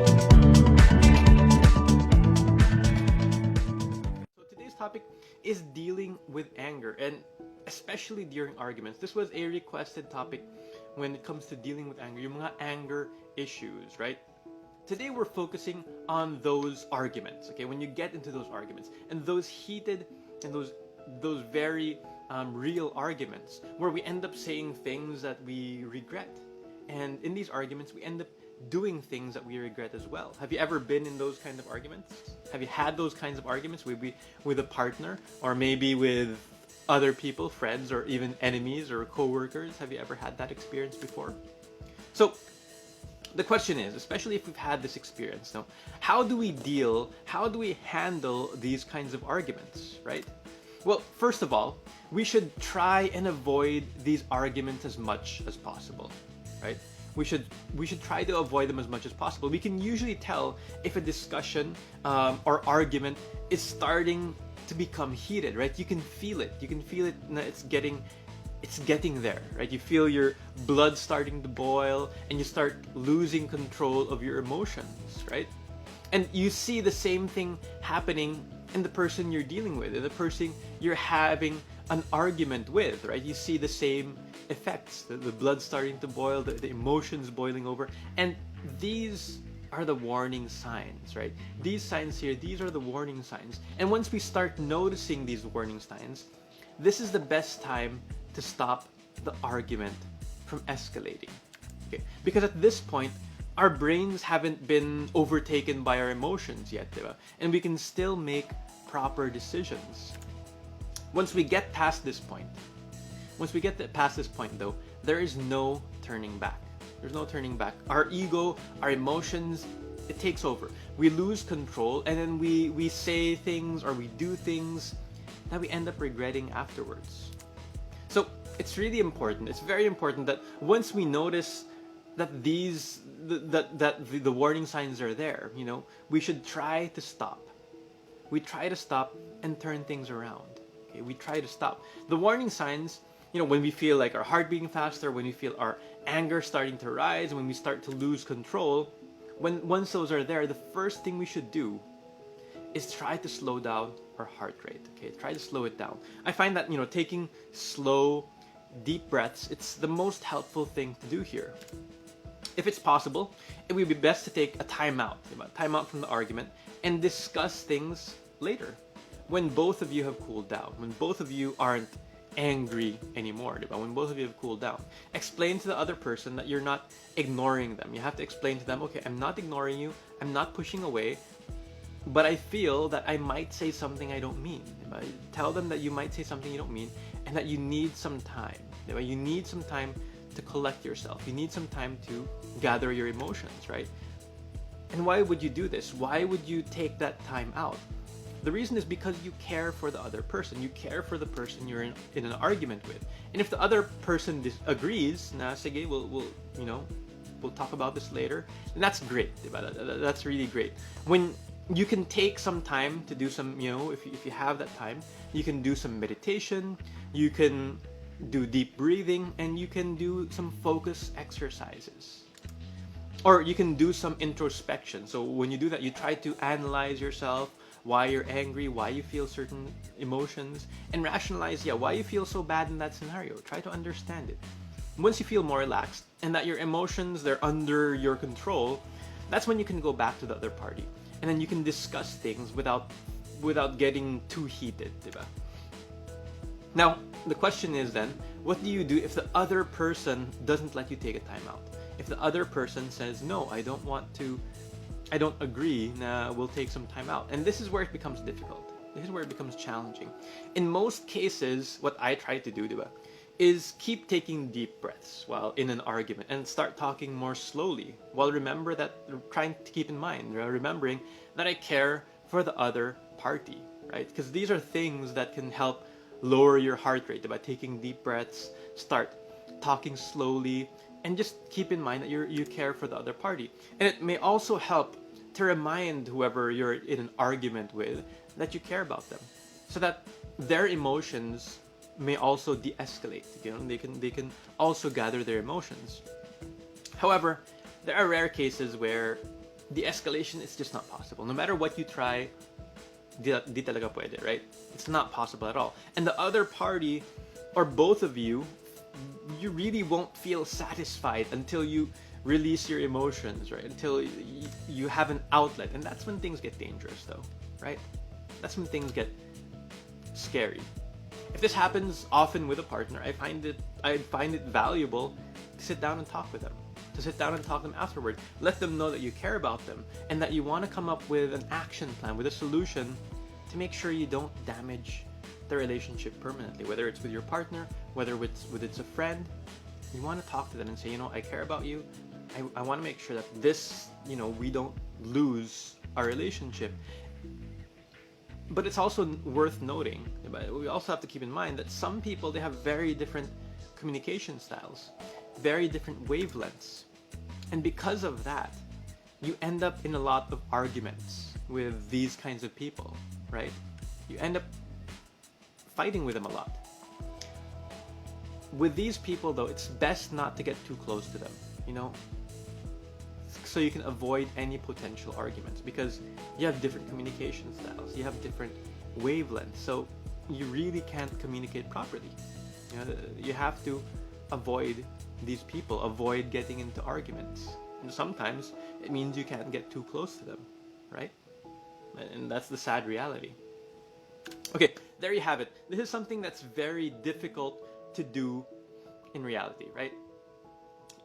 So today's topic is dealing with anger, and especially during arguments. This was a requested topic when it comes to dealing with anger, yung mga anger issues, right? Today we're focusing on those arguments, okay? When you get into those arguments and those heated and those very real arguments where we end up saying things that we regret. And in these arguments, we end up doing things that we regret as well. Have you ever been in those kind of arguments? Have you had those kinds of arguments maybe with a partner or maybe with other people, friends, or even enemies or co-workers? Have you ever had that experience before? So the question is, especially if we've had this experience now, how do we handle these kinds of arguments, right? Well, first of all, we should try and avoid these arguments as much as possible, right? We should try to avoid them as much as possible. We can usually tell if a discussion or argument is starting to become heated, right? You can feel it. You can feel it. It's getting there, right? You feel your blood starting to boil and you start losing control of your emotions, right? And you see the same thing happening in the person you're dealing with, in the person you're having an argument with, right? You see the same effects, the blood starting to boil, the emotions boiling over. And these are the warning signs, right? These signs here, these are the warning signs. And once we start noticing these warning signs, this is the best time to stop the argument from escalating. Okay? Because at this point, our brains haven't been overtaken by our emotions yet, diba? And we can still make proper decisions. Once we get past this point, though, there is no turning back. There's no turning back. Our ego, our emotions, it takes over. We lose control, and then we say things or we do things that we end up regretting afterwards. So it's really important. It's very important that once we notice that the warning signs are there, you know, we should try to stop. We try to stop and turn things around. Okay, we try to stop. The warning signs, you know, when we feel like our heart beating faster, when we feel our anger starting to rise, when we start to lose control, once those are there, the first thing we should do is try to slow down our heart rate. Okay, try to slow it down. I find that, you know, taking slow, deep breaths, it's the most helpful thing to do here. If it's possible, it would be best to take a timeout from the argument and discuss things later when both of you have cooled down, when both of you aren't angry anymore, when both of you have cooled down. Explain to the other person that you're not ignoring them. You have to explain to them, okay, I'm not ignoring you, I'm not pushing away, but I feel that I might say something I don't mean. Tell them that you might say something you don't mean and that you need some time. You need some time to collect yourself. You need some time to gather your emotions, right? And why would you do this? Why would you take that time out? The reason is because you care for the other person. You care for the person you're in an argument with. And if the other person disagrees, na sige, we'll talk about this later. And that's great. That's really great. When you can take some time to do some, you know, if you have that time, you can do some meditation, you can do deep breathing, and you can do some focus exercises. Or you can do some introspection. So when you do that, you try to analyze yourself, why you're angry, why you feel certain emotions, and rationalize, why you feel so bad in that scenario. Try to understand it. Once you feel more relaxed and that your emotions, they're under your control, that's when you can go back to the other party. And then you can discuss things without getting too heated, diba? Now, the question is then, what do you do if the other person doesn't let you take a time out? If the other person says, no, I don't agree, we'll take some time out. And this is where it becomes difficult. This is where it becomes challenging. In most cases, what I try to do, diba, is keep taking deep breaths while in an argument and start talking more slowly while trying to keep in mind, remembering that I care for the other party, right? Because these are things that can help lower your heart rate by taking deep breaths, start talking slowly, and just keep in mind that you care for the other party. And it may also help to remind whoever you're in an argument with that you care about them, so that their emotions may also de-escalate. You know, they can also gather their emotions. However, there are rare cases where de-escalation is just not possible. No matter what you try, di talaga pwede, right? It's not possible at all. And the other party, or both of you really won't feel satisfied until you release your emotions, right? Until you have an outlet. And that's when things get dangerous, though, right? That's when things get scary. If this happens often with a partner, I find it valuable to sit down and talk with them. To sit down and talk to them afterward. Let them know that you care about them and that you want to come up with an action plan, with a solution to make sure you don't damage the relationship permanently. Whether it's with your partner, whether it's a friend, you want to talk to them and say, I care about you. I want to make sure that this, we don't lose our relationship. But it's also worth noting, we also have to keep in mind that some people, they have very different communication styles, very different wavelengths. And because of that, you end up in a lot of arguments with these kinds of people, right? You end up fighting with them a lot. With these people, though, it's best not to get too close to them, so you can avoid any potential arguments, because you have different communication styles, you have different wavelengths, so you really can't communicate properly. You have to avoid these people, avoid getting into arguments. And sometimes it means you can't get too close to them, right? And that's the sad reality. Okay, there you have it. This is something that's very difficult to do in reality, right?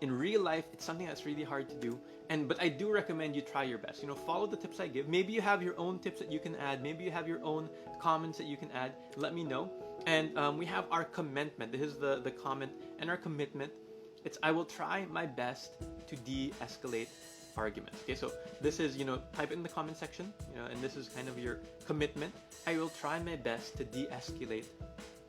In real life, it's something that's really hard to do, but I do recommend you try your best. Follow the tips I give. Maybe you have your own tips that you can add. Maybe you have your own comments that you can add. Let me know. And we have our commitment. This is the comment and our commitment. It's I will try my best to de-escalate arguments. Okay, so this is, type it in the comment section, and this is kind of your commitment. I will try my best to de-escalate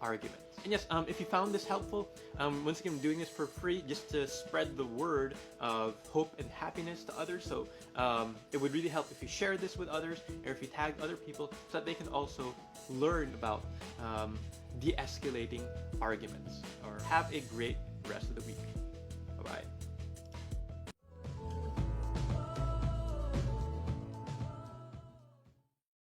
arguments. And yes, if you found this helpful, once again, I'm doing this for free just to spread the word of hope and happiness to others. So it would really help if you share this with others, or if you tag other people, so that they can also learn about de-escalating arguments. Or have a great rest of the week. Bye-bye.